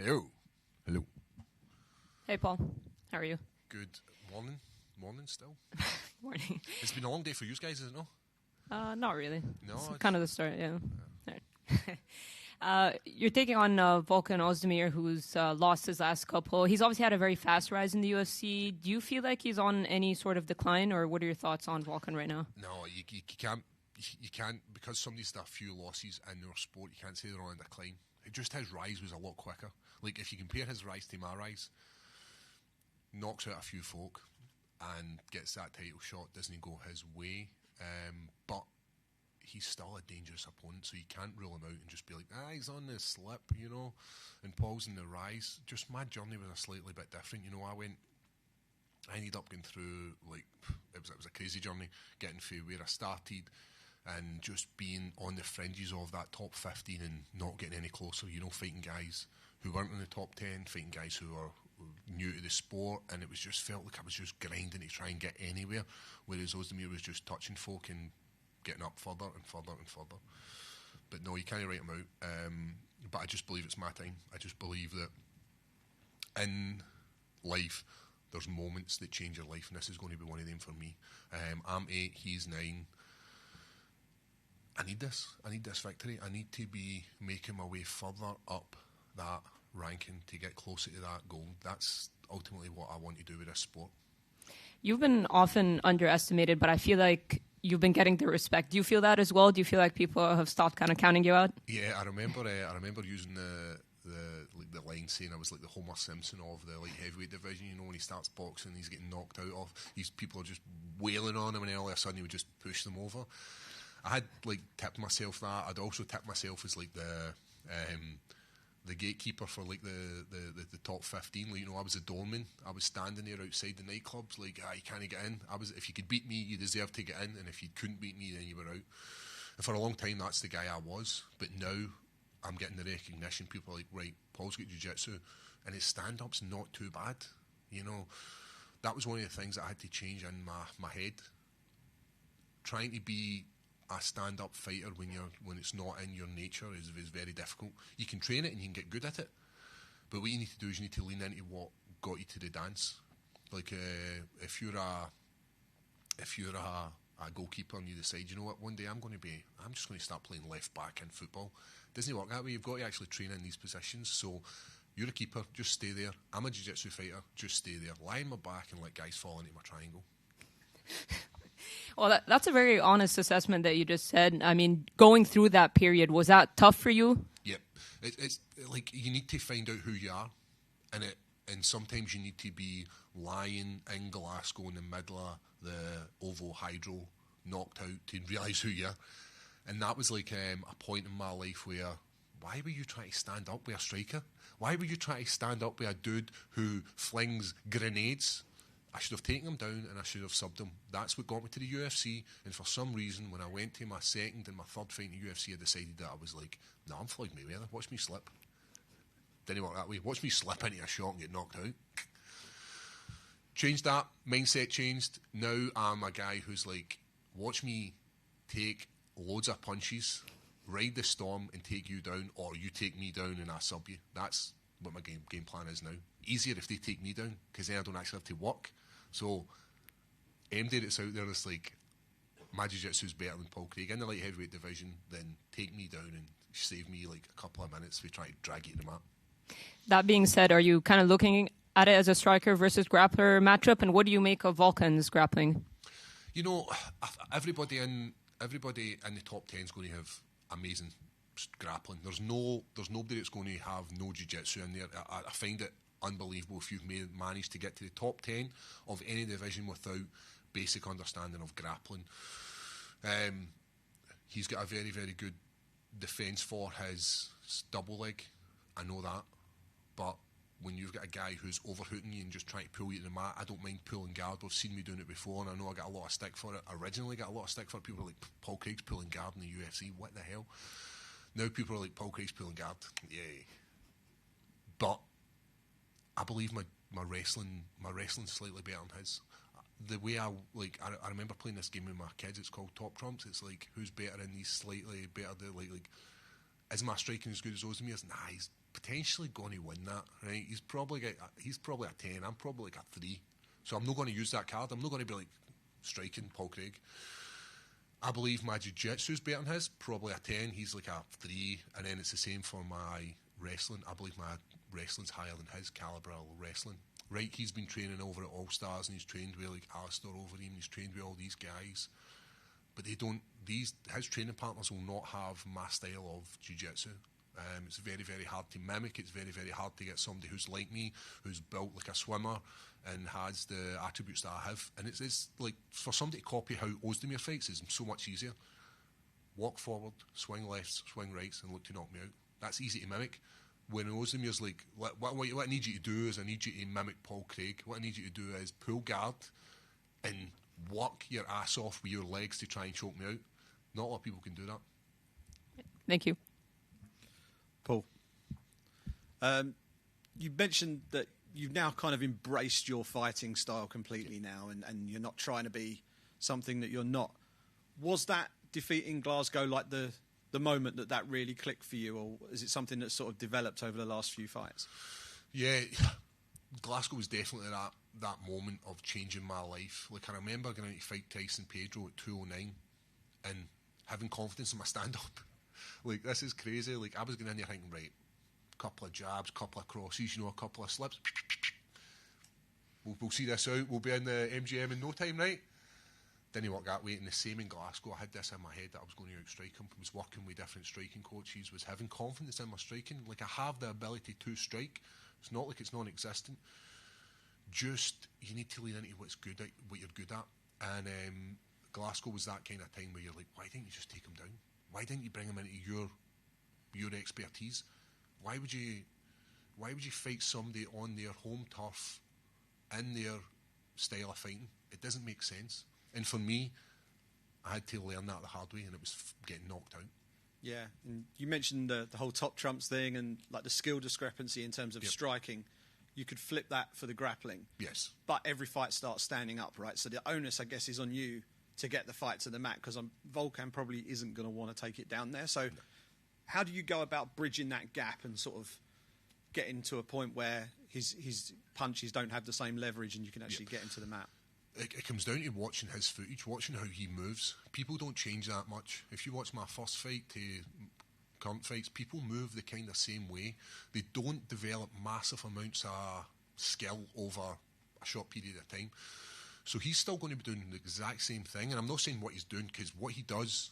Hello. Hello. Hey, Paul. How are you? Good morning. Morning still. Morning. It's been a long day for you guys, isn't it? No? Not really. No. It's kind of the start, yeah. You're taking on Volkan Oezdemir, who's lost his last couple. He's obviously had a very fast rise in the UFC. Do you feel like he's on any sort of decline, or what are your thoughts on Volkan right now? No, you can't. You can't, because somebody's had a few losses in their sport, you can't say they're on a decline. Just his rise was a lot quicker. Like, if you compare his rise to my rise, knocks out a few folk and gets that title shot, doesn't go his way. But he's still a dangerous opponent, so you can't rule him out and just be like, he's on the slip, you know, and Paul's in the rise. Just my journey was a slightly bit different. You know, I ended up going through, like, it was a crazy journey, getting from where I started and just being on the fringes of that top 15 and not getting any closer, you know, fighting guys who weren't in the top 10, fighting guys who are new to the sport, and it was just felt like I was just grinding to try and get anywhere, whereas Oezdemir was just touching folk and getting up further and further and further. But no, you can't write him out. But I just believe it's my time. I just believe that in life there's moments that change your life, and this is going to be one of them for me. I'm 8, he's 9. I need this victory. I need to be making my way further up that ranking to get closer to that goal. That's ultimately what I want to do with this sport. You've been often underestimated, but I feel like you've been getting the respect. Do you feel that as well? Do you feel like people have stopped kind of counting you out? Yeah, I remember using the line saying I was like the Homer Simpson of the light heavyweight division. You know, when he starts boxing, he's getting knocked out of. These people are just wailing on him, and then all of a sudden he would just push them over. I had like tipped myself that. I'd also tipped myself as like the gatekeeper for like the top 15. Like, you know, I was a doorman. I was standing there outside the nightclubs like, you can't get in. If you could beat me, you deserved to get in, and if you couldn't beat me, then you were out. And for a long time, that's the guy I was. But now I'm getting the recognition. People are like, right, Paul's got jiu-jitsu, and his stand-up's not too bad. You know, that was one of the things that I had to change in my head. Trying to be a stand-up fighter when it's not in your nature is very difficult. You can train it and you can get good at it, but what you need to do is you need to lean into what got you to the dance. Like if you're a goalkeeper and you decide, you know what, one day I'm just going to start playing left back in football. It doesn't work that way. You've got to actually train in these positions. So you're a keeper, just stay there. I'm a jiu-jitsu fighter, just stay there. Lie on my back and let guys fall into my triangle. Well, that's a very honest assessment that you just said. I mean, going through that period, was that tough for you? Yep. It's like you need to find out who you are, and sometimes you need to be lying in Glasgow in the middle of the Ovo Hydro, knocked out, to realise who you are. And that was like a point in my life where, why were you trying to stand up with a striker? Why were you trying to stand up with a dude who flings grenades? I should have taken him down and I should have subbed him. That's what got me to the UFC. And for some reason, when I went to my second and my third fight in the UFC, I decided that I was like, no, I'm Floyd Mayweather. Watch me slip. Didn't work that way. Watch me slip into a shot and get knocked out. Changed that. Mindset changed. Now I'm a guy who's like, watch me take loads of punches, ride the storm and take you down, or you take me down and I sub you. That's what my game plan is now. Easier if they take me down, because then I don't actually have to work. So, MD that's out there is like, my jiu-jitsu is better than Paul Craig in the light heavyweight division, then take me down and save me like a couple of minutes if we try to drag you to the mat. That being said, are you kind of looking at it as a striker versus grappler matchup, and what do you make of Volkan's grappling? You know, everybody in the top 10 is going to have amazing grappling. There's nobody that's going to have no jiu-jitsu in there. I find it unbelievable if you've managed to get to the top 10 of any division without basic understanding of grappling. He's got a very, very good defence for his double leg. I know that. But when you've got a guy who's overhooting you and just trying to pull you to the mat, I don't mind pulling guard. We've seen me doing it before, and I know I got a lot of stick for it. Originally got a lot of stick for it. People are like, Paul Craig's pulling guard in the UFC. What the hell? Now people are like, Paul Craig's pulling guard. Yay. But I believe my wrestling's slightly better than his. The way I remember playing this game with my kids. It's called Top Trumps. It's like, who's better in these slightly better, like is my striking as good as Oezdemir's? Nah, he's potentially going to win that, right? He's probably a 10. I'm probably like a 3. So I'm not going to use that card. I'm not going to be like striking Paul Craig. I believe my jiu-jitsu's better than his, probably a 10. He's like a 3, and then it's the same for my wrestling. I believe my wrestling's higher than his calibre of wrestling. Right, he's been training over at All Stars, and he's trained with like Alistair over him. He's trained with all these guys, but they don't. His training partners will not have my style of jiu-jitsu. It's very, very hard to mimic. It's very, very hard to get somebody who's like me, who's built like a swimmer and has the attributes that I have. And it's like, for somebody to copy how Oezdemir fights is so much easier. Walk forward, swing lefts, swing rights, and look to knock me out. That's easy to mimic. When Oezdemir's like, what I need you to do is I need you to mimic Paul Craig. What I need you to do is pull guard and work your ass off with your legs to try and choke me out. Not a lot of people can do that. Thank you. Paul, you mentioned that you've now kind of embraced your fighting style completely now, and you're not trying to be something that you're not. Was that defeat in Glasgow like the moment that really clicked for you, or is it something that's sort of developed over the last few fights? Yeah, Glasgow was definitely that moment of changing my life. Like, I remember going out to fight Tyson Pedro at 209 and having confidence in my stand-up. Like, this is crazy. Like, I was going in there thinking, right, couple of jabs, couple of crosses, a couple of slips. We'll see this out. We'll be in the MGM in no time, right? Didn't work that way. And the same in Glasgow. I had this in my head that I was going to outstrike him. I was working with different striking coaches, was having confidence in my striking. Like, I have the ability to strike. It's not like it's non-existent. Just, you need to lean into what you're good at. And Glasgow was that kind of time where you're like, why didn't you just take him down? Why didn't you bring him into your expertise? Why would you fight somebody on their home turf in their style of fighting? It doesn't make sense. And for me, I had to learn that the hard way, and it was getting knocked out. Yeah, and you mentioned the whole top trumps thing and like the skill discrepancy in terms of striking. You could flip that for the grappling. Yes. But every fight starts standing up, right? So the onus, I guess, is on you to get the fight to the mat, because Volkan probably isn't going to want to take it down there. So how do you go about bridging that gap and sort of getting to a point where his punches don't have the same leverage and you can actually get into the mat? It comes down to watching his footage, watching how he moves. People don't change that much. If you watch my first fight to current fights, people move the kind of same way. They don't develop massive amounts of skill over a short period of time. So he's still going to be doing the exact same thing. And I'm not saying what he's doing, because what he does,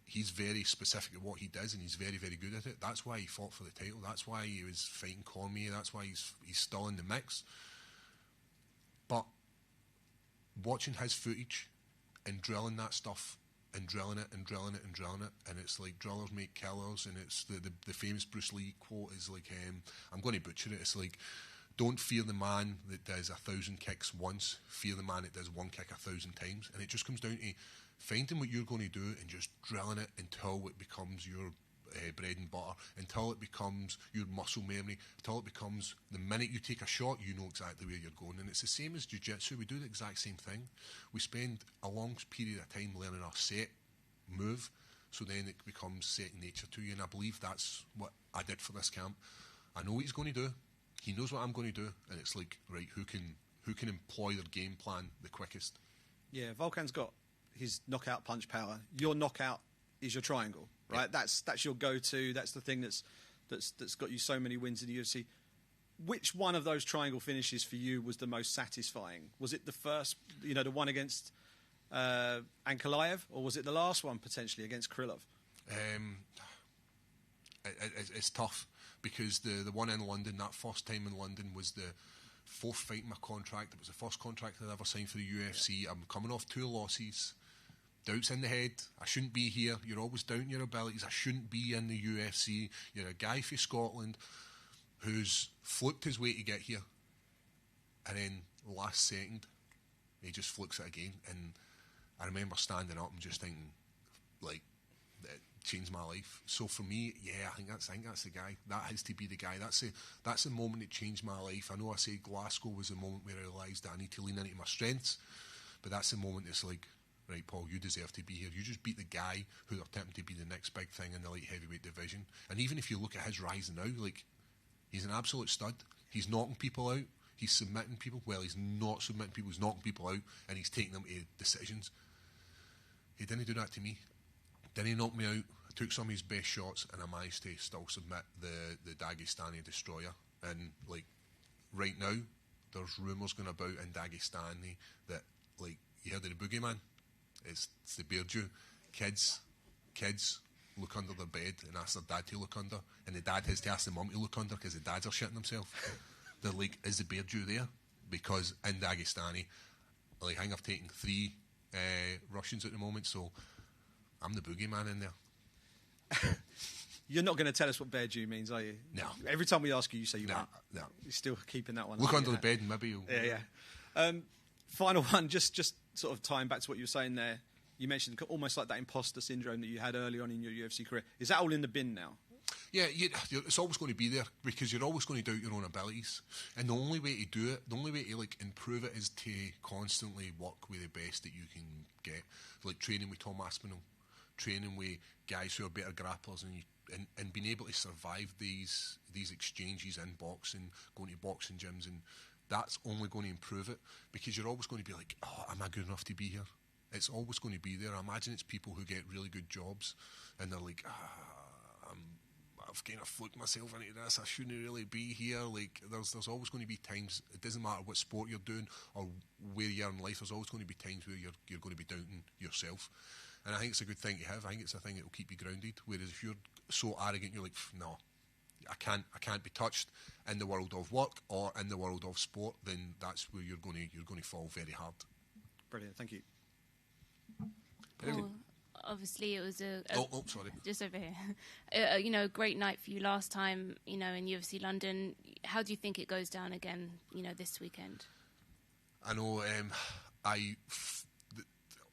he's very specific at what he does, and he's very, very good at it. That's why he fought for the title. That's why he was fighting Cormier. That's why he's still in the mix. But watching his footage and drilling that stuff and drilling it and drilling it and drilling it, and it's like drillers make killers, and it's the famous Bruce Lee quote is like, I'm going to butcher it, it's like, don't fear the man that does 1,000 kicks once, fear the man that does one kick 1,000 times. And it just comes down to finding what you're going to do and just drilling it until it becomes your bread and butter, until it becomes your muscle memory, until it becomes the minute you take a shot, you know exactly where you're going. And it's the same as jiu-jitsu. We do the exact same thing. We spend a long period of time learning our set move, so then it becomes second nature to you. And I believe that's what I did for this camp. I know what he's going to do. He knows what I'm going to do, and it's like, right, who can employ their game plan the quickest? Yeah, Volkan's got his knockout punch power. Your knockout is your triangle, right? Yeah. That's your go-to. That's the thing that's got you so many wins in the UFC. Which one of those triangle finishes for you was the most satisfying? Was it the first, the one against Ankalaev, or was it the last one potentially against Krylov? It's tough, because the one in London, that first time in London, was the fourth fight in my contract. It was the first contract I'd ever signed for the UFC. I'm coming off 2 losses. Doubts in the head. I shouldn't be here. You're always doubting your abilities. I shouldn't be in the UFC. You're a guy from Scotland who's fluked his way to get here. And then last second, he just flukes it again. And I remember standing up and just thinking, like, it changed my life. So for me, yeah, I think that's the guy. That has to be the guy. That's the moment that changed my life. I know I said Glasgow was the moment where I realised that I need to lean into my strengths, but that's the moment that's like, right, Paul, you deserve to be here. You just beat the guy who they're attempting to be the next big thing in the light heavyweight division. And even if you look at his rise now, like, he's an absolute stud. He's knocking people out. He's submitting people. Well, he's not submitting people. He's knocking people out, and he's taking them to decisions. He didn't do that to me. Didn't knock me out. I took some of his best shots, and I managed to still submit the Dagestani destroyer. And, like, right now, there's rumours going about in Dagestani that, like, you heard of the boogeyman? It's the bear Jew. Kids look under their bed and ask their dad to look under, and the dad has to ask the mum to look under because the dads are shitting themselves. They're like, is the bear Jew there? Because in Dagestani, like, I think I've taken 3 Russians at the moment, so I'm the boogeyman in there. You're not going to tell us what bear Jew means, are you? No. Every time we ask you, you say you won't. No. You're still keeping that one. Look under the bed and maybe you'll... Yeah. Final one, just sort of tying back to what you were saying there. You mentioned almost like that imposter syndrome that you had early on in your UFC career. Is that all in the bin now? Yeah, it's always going to be there because you're always going to doubt your own abilities. And the only way to do it, the only way to, like, improve it is to constantly work with the best that you can get. Like training with Tom Aspinall, training with guys who are better grapplers, and being able to survive these exchanges in boxing, going to boxing gyms, and that's only going to improve it because you're always going to be like, oh, am I good enough to be here? It's always going to be there. I imagine it's people who get really good jobs and they're like, I've kind of fluked myself into this. I shouldn't really be here. Like, there's always going to be times. It doesn't matter what sport you're doing or where you are in life. There's always going to be times where you're going to be doubting yourself. And I think it's a good thing to have. I think it's a thing that will keep you grounded. Whereas if you're so arrogant, you're like, no, I can't be touched in the world of work or in the world of sport. Then that's where you're going to fall very hard. Brilliant. Thank you. Well, obviously, it was sorry. just over here. A great night for you last time. In UFC London. How do you think it goes down again? This weekend. I know.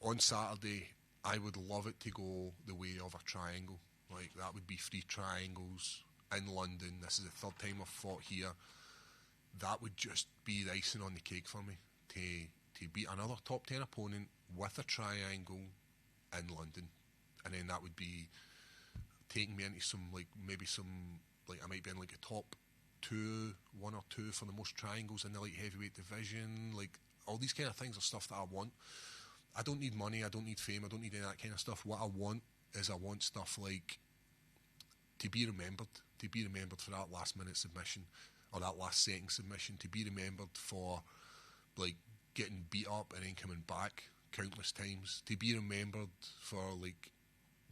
On Saturday, I would love it to go the way of a triangle. Like, that would be 3 triangles in London. This is the 3rd time I've fought here. That would just be the icing on the cake for me to beat another top 10 opponent with a triangle in London, and then that would be taking me into I might be in like a top 1 or 2 for the most triangles in the light heavyweight division. Like, all these kind of things are stuff that I want. I don't need money, I don't need fame, I don't need any of that kind of stuff. What I want is stuff like to be remembered for that last minute submission or that last second submission, to be remembered for, like, getting beat up and then coming back countless times, to be remembered for, like,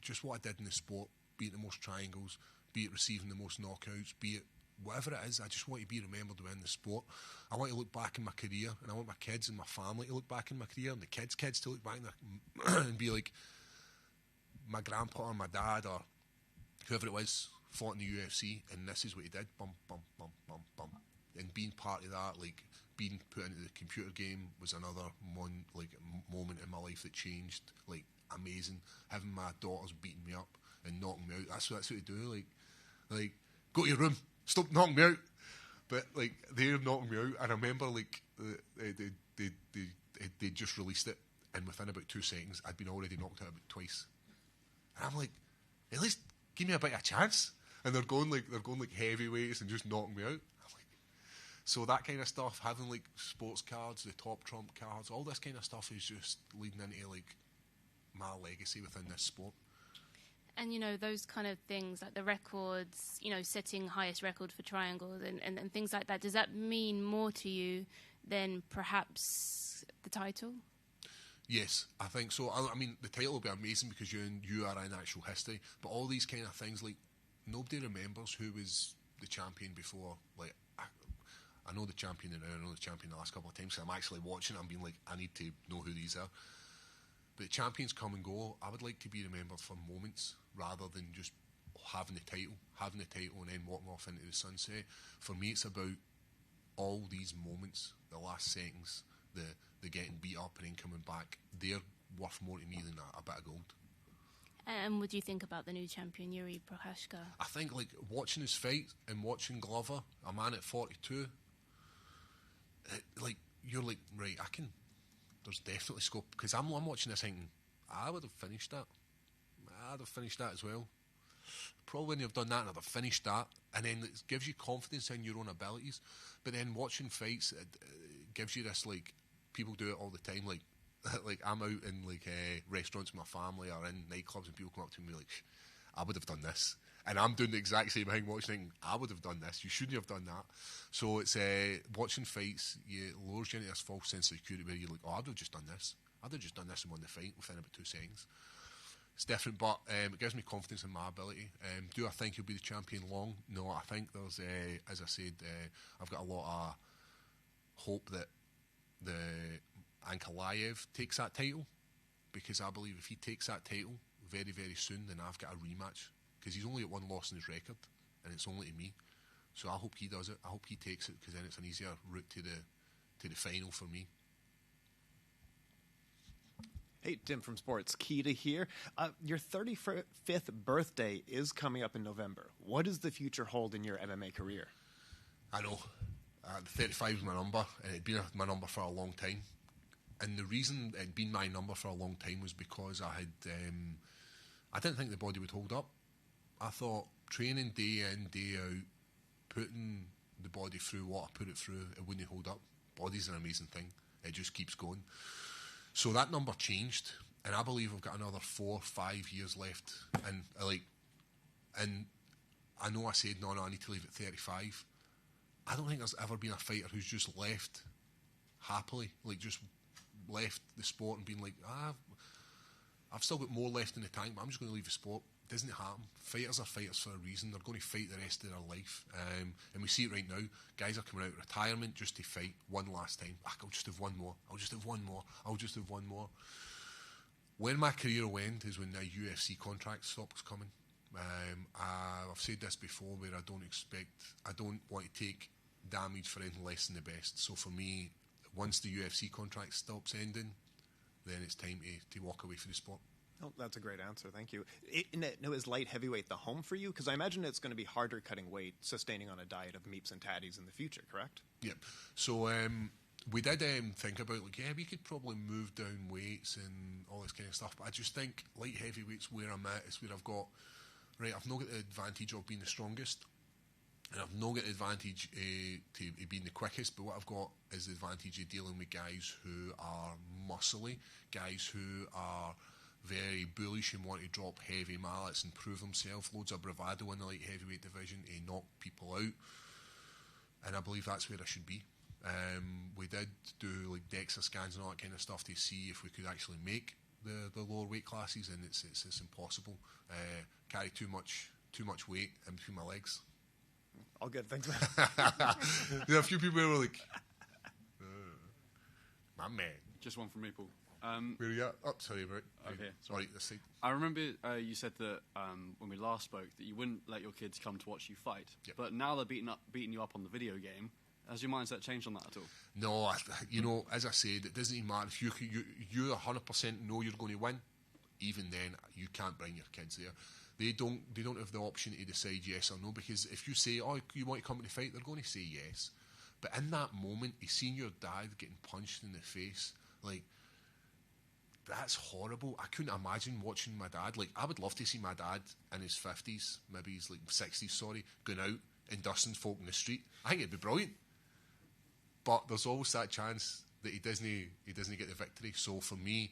just what I did in the sport, be it the most triangles, be it receiving the most knockouts, be it whatever it is. I just want to be remembered within the sport. I want to look back in my career, and I want my kids and my family to look back in my career, and the kids to look back and be like, my grandpa or my dad or whoever it was fought in the UFC, and this is what he did, bum, bum, bum, bum, bum. And being part of that, like, being put into the computer game was another moment in my life that changed. Like, amazing. Having my daughters beating me up and knocking me out. That's what they do. Like, go to your room. Stop knocking me out. But, like, they're knocking me out. And I remember, like, they just released it, and within about 2 seconds, I'd been already knocked out about twice. And I'm like, at least give me a bit of a chance. And they're going like heavyweights and just knocking me out. So that kind of stuff, having, like, sports cards, the top trump cards, all this kind of stuff is just leading into, like, my legacy within this sport. And, those kind of things, like the records, setting highest record for triangles and things like that, does that mean more to you than perhaps the title? Yes, I think so. I mean, the title will be amazing because you are in actual history, but all these kind of things, like, nobody remembers who was the champion before. Like, I know the champion now, I know the champion the last couple of times, so I'm actually watching it and being like, I need to know who these are. But champions come and go. I would like to be remembered for moments rather than just having the title and then walking off into the sunset. For me, it's about all these moments, the last seconds, the getting beat up and then coming back. They're worth more to me than a bit of gold. And what do you think about the new champion, Yuri Prochazka? I think, like, watching his fight and watching Glover, a man at 42, like, you're like, right, there's definitely scope, because I'm watching this thinking, I would have finished that. I'd have finished that as well. Probably when you've done that, I'd have finished that, and then it gives you confidence in your own abilities. But then watching fights, it gives you this, like, people do it all the time, like I'm out in like restaurants with my family or in nightclubs, and people come up to me like, I would have done this, and I'm doing the exact same thing, watching, I would have done this, you shouldn't have done that. So it's watching fights, it lures you into this false sense of security where you're like, oh, I'd have just done this and won the fight within about 2 seconds. It's different, but it gives me confidence in my ability. Do I think he'll be the champion long? No, I think there's, as I said, I've got a lot of hope that the Ankalaev takes that title, because I believe if he takes that title very, very soon, then I've got a rematch, because he's only at 1 loss in his record, and it's only to me. So I hope he does it. I hope he takes it, because then it's an easier route to the final for me. Hey, Tim from Sports Key to here. Your 35th birthday is coming up in November. What does the future hold in your MMA career? I know. 35 is my number, and it'd been my number for a long time. And the reason it'd been my number for a long time was because I didn't think the body would hold up. I thought training day in, day out, putting the body through what I put it through, it wouldn't hold up. Body's an amazing thing. It just keeps going. So that number changed, and I believe I've got another 4 or 5 years left. And I know I said, no, I need to leave at 35. I don't think there's ever been a fighter who's just left happily, like just left the sport and been like, I've still got more left in the tank, but I'm just going to leave the sport. It doesn't happen. Fighters are fighters for a reason. They're going to fight the rest of their life. And we see it right now. Guys are coming out of retirement just to fight one last time. I'll just have one more. I'll just have one more. I'll just have one more. When my career will end is when the UFC contract stops coming. I've said this before, where I don't want to take damage for anything less than the best. So for me, once the UFC contract stops ending, then it's time to walk away from the sport. Oh, that's a great answer. Thank you. Is light heavyweight the home for you? Because I imagine it's going to be harder cutting weight, sustaining on a diet of meats and tatties in the future, correct? Yep. So we did think about, like, we could probably move down weights and all this kind of stuff, but I just think light heavyweight's where I'm at. It's where I've not got the advantage of being the strongest, and I've not got the advantage to being the quickest, but what I've got is the advantage of dealing with guys who are muscly, guys who are very bullish and want to drop heavy mallets and prove themselves, loads of bravado in the light heavyweight division to knock people out, and I believe that's where I should be. We did do like DEXA scans and all that kind of stuff to see if we could actually make the lower weight classes, and it's impossible. Carry too much weight in between my legs. All good, thanks. There are a few people who were like, my man. Just one from me, Paul. Where are you at? Oh, sorry, bro. Okay. Sorry, this side. I remember you said that when we last spoke that you wouldn't let your kids come to watch you fight. Yep. But now they're beating you up on the video game. Has your mindset changed on that at all? No, as I said, it doesn't even matter if you 100% know you're going to win. Even then, you can't bring your kids there. They don't have the option to decide yes or no, because if you say, oh, you want to come to the fight, they're going to say yes. But in that moment, you seen your dad getting punched in the face, like, that's horrible. I couldn't imagine watching my dad. Like, I would love to see my dad in his 50s, maybe he's like 60s, sorry, going out and dusting folk in the street. I think it'd be brilliant. But there's always that chance that he doesn't get the victory. So for me,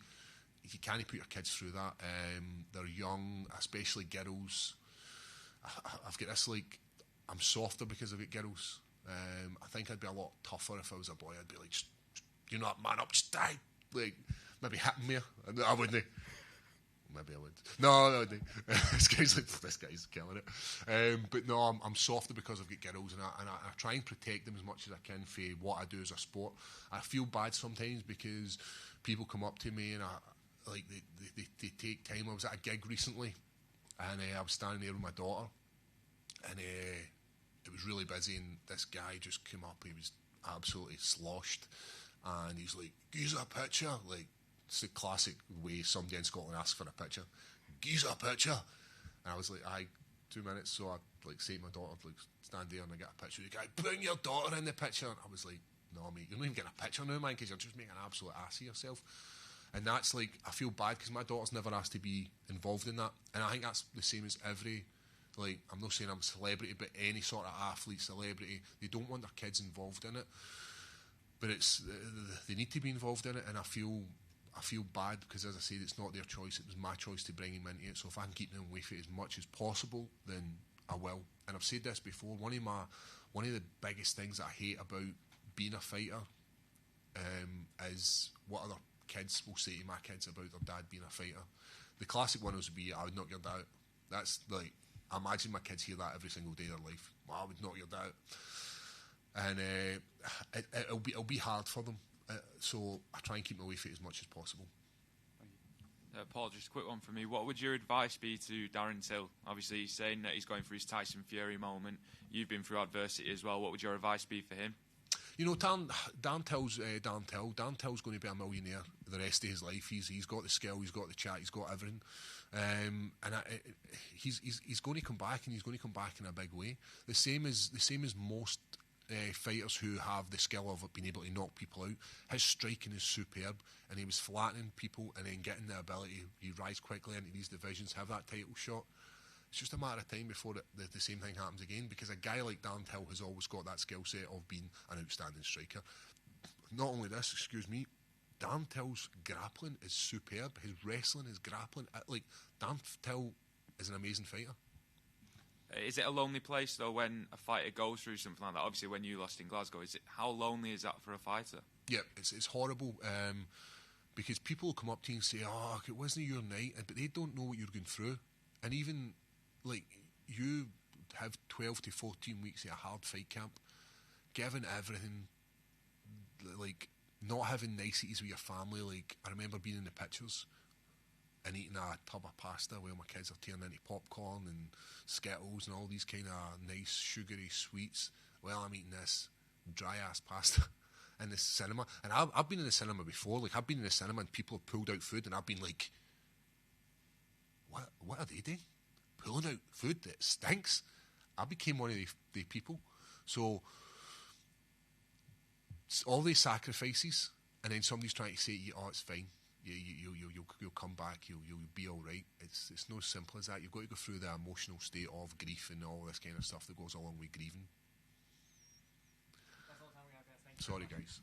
you can't put your kids through that. They're young, especially girls. I've got this, like, I'm softer because I've got girls. I think I'd be a lot tougher if I was a boy. I'd be like, you're not man up, just die. Like, maybe hit me. I wouldn't. Maybe I would. No, I wouldn't. This guy's killing it. But no, I'm softer because I've got girls, and I try and protect them as much as I can for what I do as a sport. I feel bad sometimes because people come up to me and they take time. I was at a gig recently, and I was standing there with my daughter, and it was really busy, and this guy just came up. He was absolutely sloshed, and he's like, "Gives a picture." Like, it's the classic way somebody in Scotland asks for a picture. "Gives a picture." And I was like, "Aye, 2 minutes." So I like say to my daughter, like, stand there and I get a picture of the guy. "Bring your daughter in the picture." And I was like, no, mate, you're not even getting a picture now, man, because you're just making an absolute ass of yourself. And that's like, I feel bad because my daughter's never asked to be involved in that. And I think that's the same as every, like, I'm not saying I'm a celebrity, but any sort of athlete, celebrity, they don't want their kids involved in it. But it's, they need to be involved in it, and I feel bad because, as I said, it's not their choice. It was my choice to bring him into it. So if I can keep them away from it as much as possible, then I will. And I've said this before. One of the biggest things that I hate about being a fighter is what other kids will say to my kids about their dad being a fighter. The classic one would be, "I would knock your dad out." That's like, I imagine my kids hear that every single day of their life. "Well, I would knock your dad out." And it'll be hard for them. So I try and keep them away from it as much as possible. Paul, just a quick one for me. What would your advice be to Darren Till? Obviously, he's saying that he's going through his Tyson Fury moment. You've been through adversity as well. What would your advice be for him? You know, Dan Till's going to be a millionaire the rest of his life. He's got the skill, he's got the chat, he's got everything, he's going to come back, and he's going to come back in a big way. The same as most fighters who have the skill of being able to knock people out. His striking is superb, and he was flattening people and then getting the ability. You rise quickly into these divisions, have that title shot. It's just a matter of time before the same thing happens again, because a guy like Dan Till has always got that skill set of being an outstanding striker. Not only this, Dan Till's grappling is superb. His wrestling, his grappling, like, Dan Till is an amazing fighter. Is it a lonely place, though, when a fighter goes through something like that? Obviously, when you lost in Glasgow, how lonely is that for a fighter? Yeah, it's horrible, because people will come up to you and say, "Oh, it wasn't your night," but they don't know what you're going through. And even, like, you have 12 to 14 weeks of a hard fight camp, giving everything, like, not having niceties with your family. Like, I remember being in the pictures and eating a tub of pasta while my kids are turning into popcorn and Skittles and all these kind of nice sugary sweets. Well, I'm eating this dry ass pasta in the cinema. And I've been in the cinema before. Like, I've been in the cinema and people have pulled out food, and I've been like, what are they doing? Pulling out food that stinks? I became one of the people. So all these sacrifices, and then somebody's trying to say to you, "Oh, it's fine. You'll come back. You'll be all right." It's not as simple as that. You've got to go through the emotional state of grief and all this kind of stuff that goes along with grieving. That's all the time we have, guys. Thank you. Sorry, guys.